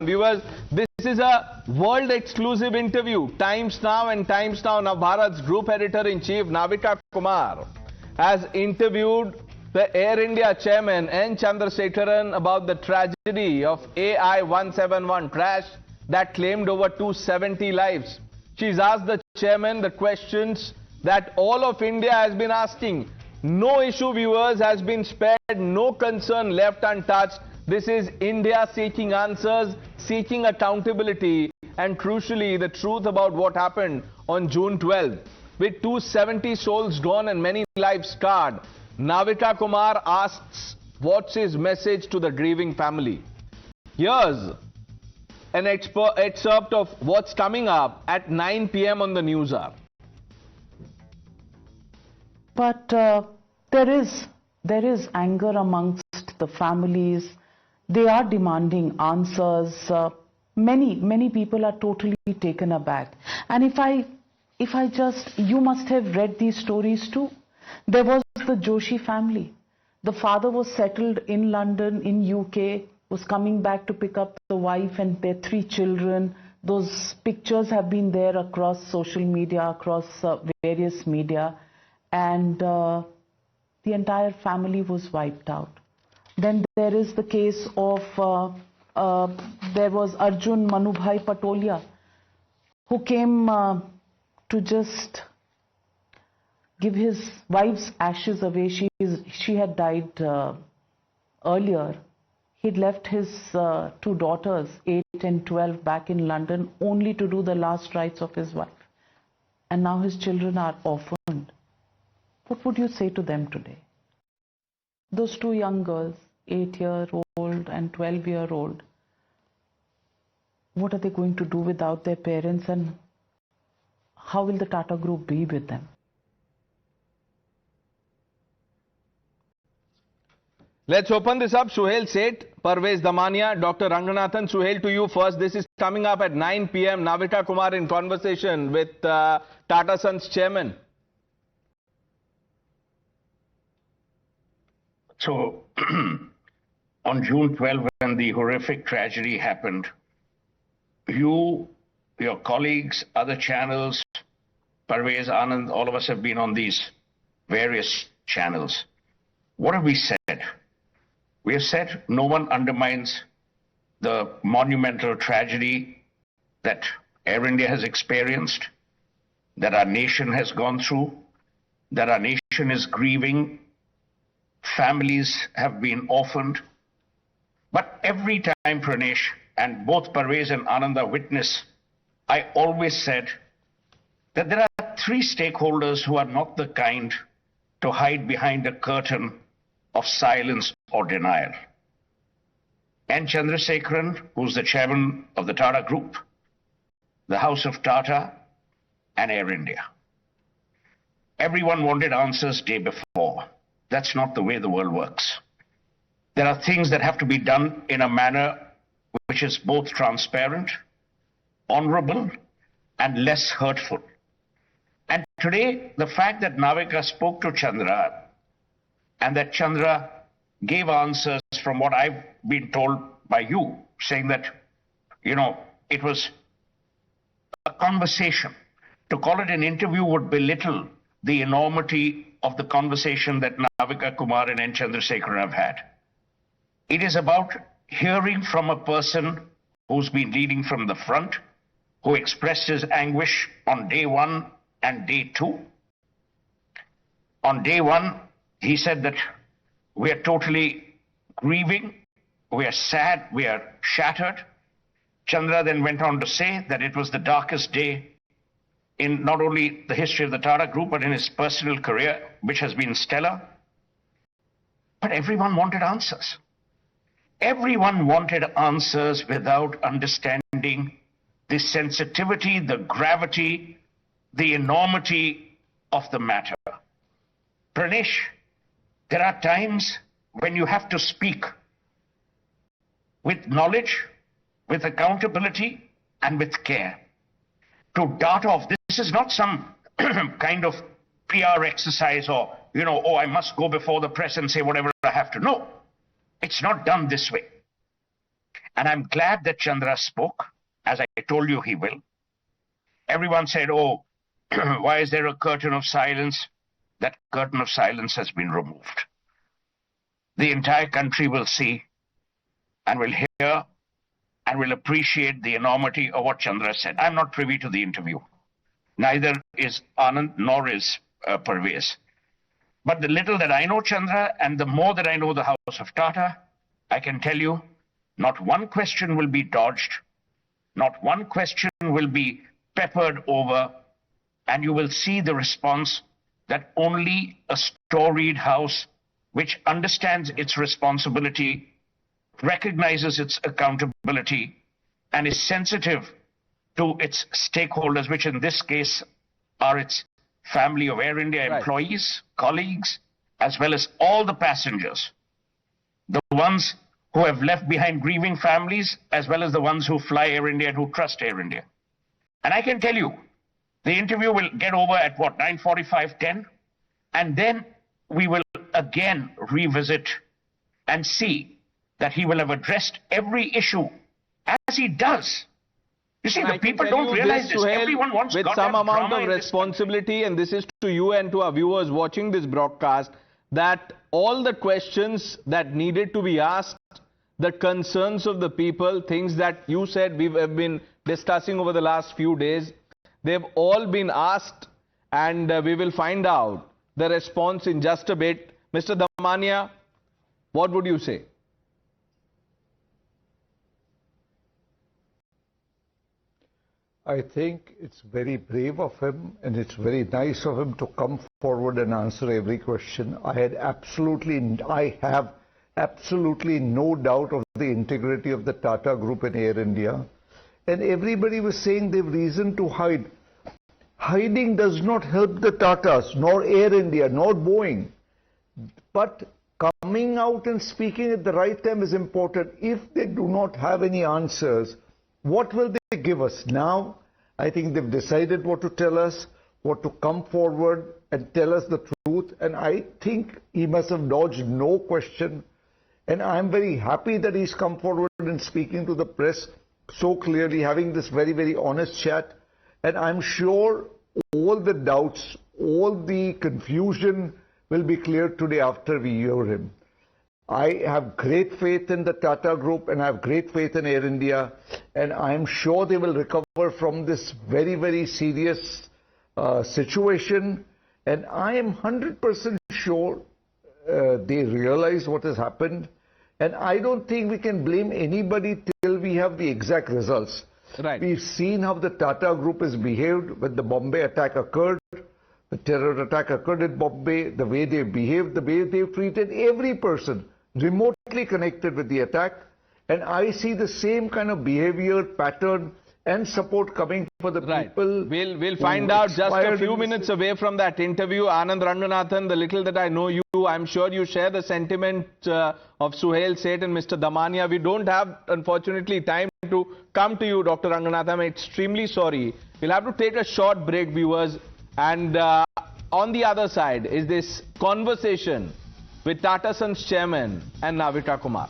Viewers, this is a world exclusive interview. Times Now and Times Now Bharat's Group Editor-in-Chief Navika Kumar has interviewed the Air India Chairman N. Chandrasekaran about the tragedy of AI-171 crash that claimed over 270 lives. She's asked the Chairman the questions that all of India has been asking. No issue, viewers, has been spared, no concern left untouched. This is India seeking answers, seeking accountability, and crucially, the truth about what happened on June 12th. With 270 souls gone and many lives scarred, Navika Kumar asks, what's his message to the grieving family? Here's an excerpt of what's coming up at 9 p.m. on the News Hour. But there is anger amongst the families. They are demanding answers. Many people are totally taken aback. And if I just, you must have read these stories too. There was the Joshi family. The father was settled in London, in UK, was coming back to pick up the wife and their 3 children. Those pictures have been there across social media, across various media. And the entire family was wiped out. Then there is the case of, there was Arjun Manubhai Patolia, who came to just give his wife's ashes away. She had died earlier. He'd left his 2 daughters, 8 and 12, back in London only to do the last rites of his wife. And now his children are orphaned. What would you say to them today? Those 2 young girls, 8-year-old and 12-year-old, what are they going to do without their parents, and how will the Tata Group be with them? Let's open this up. Suhail Seth, Parvez Damania, Dr. Ranganathan. Suhail, to you first. This is coming up at 9 p.m. Navika Kumar in conversation with Tata Sons Chairman. So, on June 12, when the horrific tragedy happened, you, your colleagues, other channels, Parvez, Anand, all of us have been on these various channels. What have we said? We have said no one undermines the monumental tragedy that Air India has experienced, that our nation has gone through, that our nation is grieving. Families have been orphaned. But every time, Pranesh, and both Parvez and Anand are witness, I always said that there are 3 stakeholders who are not the kind to hide behind a curtain of silence or denial. N. Chandrasekaran, who's the chairman of the Tata Group, the House of Tata, and Air India. Everyone wanted answers day before. That's not the way the world works. There are things that have to be done in a manner which is both transparent, honorable, and less hurtful. And today, the fact that Navika spoke to Chandra and that Chandra gave answers from what I've been told by you, saying that, it was a conversation. To call it an interview would belittle the enormity of the conversation that Navika Kumar and N. Chandrasekaran have had. It is about hearing from a person who's been leading from the front, who expressed his anguish on day 1 and day 2. On day 1, he said that we are totally grieving, we are sad, we are shattered. Chandra then went on to say that it was the darkest day in not only the history of the Tata Group, but in his personal career, which has been stellar. But everyone wanted answers. Everyone wanted answers without understanding the sensitivity, the gravity, the enormity of the matter. Pranesh, there are times when you have to speak with knowledge, with accountability, and with care. To dart off, this is not some kind of PR exercise or, oh, I must go before the press and say whatever I have to. No, it's not done this way. And I'm glad that Chandra spoke, as I told you he will. Everyone said, oh, why is there a curtain of silence? That curtain of silence has been removed. The entire country will see and will hear and will appreciate the enormity of what Chandra said. I'm not privy to the interview. Neither is Anand nor is Parvez. But the little that I know Chandra and the more that I know the House of Tata, I can tell you not one question will be dodged, not one question will be peppered over, and you will see the response that only a storied house which understands its responsibility, recognizes its accountability, and is sensitive to its stakeholders, which in this case are its family of Air India employees, colleagues, as well as all the passengers, the ones who have left behind grieving families, as well as the ones who fly Air India and who trust Air India. And I can tell you, the interview will get over at what, 9:45, 10? And then we will again revisit and see that he will have addressed every issue as he does. You see, the people don't realize this. Everyone wants with some amount of responsibility, and this is to you and to our viewers watching this broadcast, that all the questions that needed to be asked, the concerns of the people, things that you said we have been discussing over the last few days, they've all been asked, and we will find out the response in just a bit. Mr. Damania, what would you say? I think it's very brave of him and it's very nice of him to come forward and answer every question. I have absolutely no doubt of the integrity of the Tata Group and Air India. And everybody was saying they've reason to hide. Hiding does not help the Tatas, nor Air India, nor Boeing. But coming out and speaking at the right time is important. If they do not have any answers, what will they give us? Now, I think they've decided what to tell us, what to come forward and tell us the truth. And I think he must have dodged no question. And I'm very happy that he's come forward and speaking to the press so clearly, having this very, very honest chat. And I'm sure all the doubts, all the confusion will be cleared today after we hear him. I have great faith in the Tata Group and I have great faith in Air India, and I am sure they will recover from this very, very serious situation. And I am 100% sure they realize what has happened. And I don't think we can blame anybody till we have the exact results. Right. We've seen how the Tata Group has behaved when the Bombay attack occurred. The terror attack occurred in Bombay, the way they behaved, the way they've treated every person remotely connected with the attack. And I see the same kind of behavior pattern and support coming for the people. We'll find out just a few minutes away from that interview. Anand Ranganathan, the little that I know you, I'm sure you share the sentiment of Suhail Seth and Mr. Damania. We don't have, unfortunately, time to come to you, Dr. Ranganathan. I'm extremely sorry. We'll have to take a short break, viewers. And on the other side is this conversation with Tata Sons Chairman and Navika Kumar.